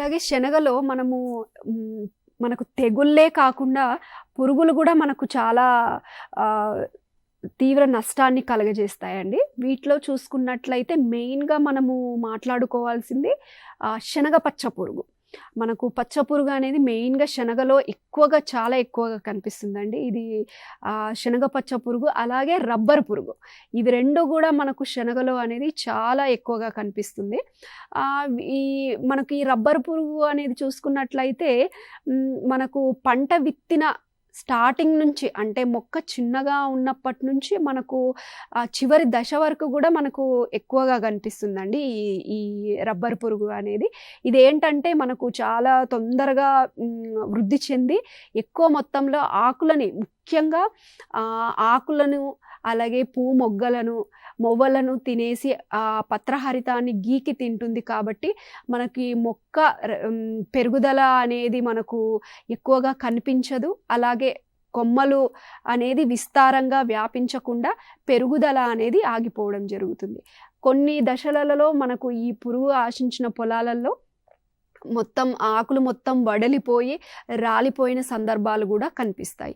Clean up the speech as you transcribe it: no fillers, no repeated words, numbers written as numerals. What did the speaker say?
అలాగే శనగలో మనము హ్మ్, మనకు తెగుళ్ళే కాకుండా పురుగులు గూడా మనకు చాలా ఆహ్, తీవ్ర నష్టాన్ని కలుగజేస్తాయండి. వీటిలో చూసుకున్నట్లయితే మెయిన్‌గా మనము మాట్లాడుకోవాల్సింది శనగ పచ్చ పురుగు. మనకు పచ్చ పురుగు అనేది మెయిన్‌గా శనగలో ఎక్కువగా చాలా ఎక్కువగా కనిపిస్తుందండి. ఇది శనగ పచ్చ పురుగు, అలాగే రబ్బరు పురుగు. ఇవి 2 గూడా మనకు శనగలో అనేది చాలా ఎక్కువగా కనిపిస్తుంది. ఈ మనకి ఈ రబ్బరు పురుగు అనేది చూసుకున్నట్లయితే మనకు పంట విత్తిన స్టార్టింగ్ నుంచి, అంటే మొక్క చిన్నగా ఉన్నప్పటి నుంచి మనకు చివరి దశ వరకు గూడా మనకు ఎక్కువగా కనిపిస్తుందండి ఈ ఈ రబ్బరు పురుగు అనేది. ఇదేంటంటే మనకు చాలా తొందరగా వృద్ధి చెంది ఎక్కువ మొత్తంలో ఆకులని, ముఖ్యంగా ఆకులను, అలాగే పువ్వు మొవ్వలను తినేసి పత్రహరితాన్ని గీకి తింటుంది. కాబట్టి మనకి మొక్క పెరుగుదల అనేది మనకు ఎక్కువగా కనిపించదు. అలాగే కొమ్మలు అనేది విస్తారంగా వ్యాపించకుండా పెరుగుదల అనేది ఆగిపోవడం జరుగుతుంది. కొన్ని దశలలో మనకు ఈ పురుగు ఆశించిన పొలాలలో ఆకులు మొత్తం వడలిపోయి రాలిపోయిన సందర్భాలు గూడా కనిపిస్తాయి.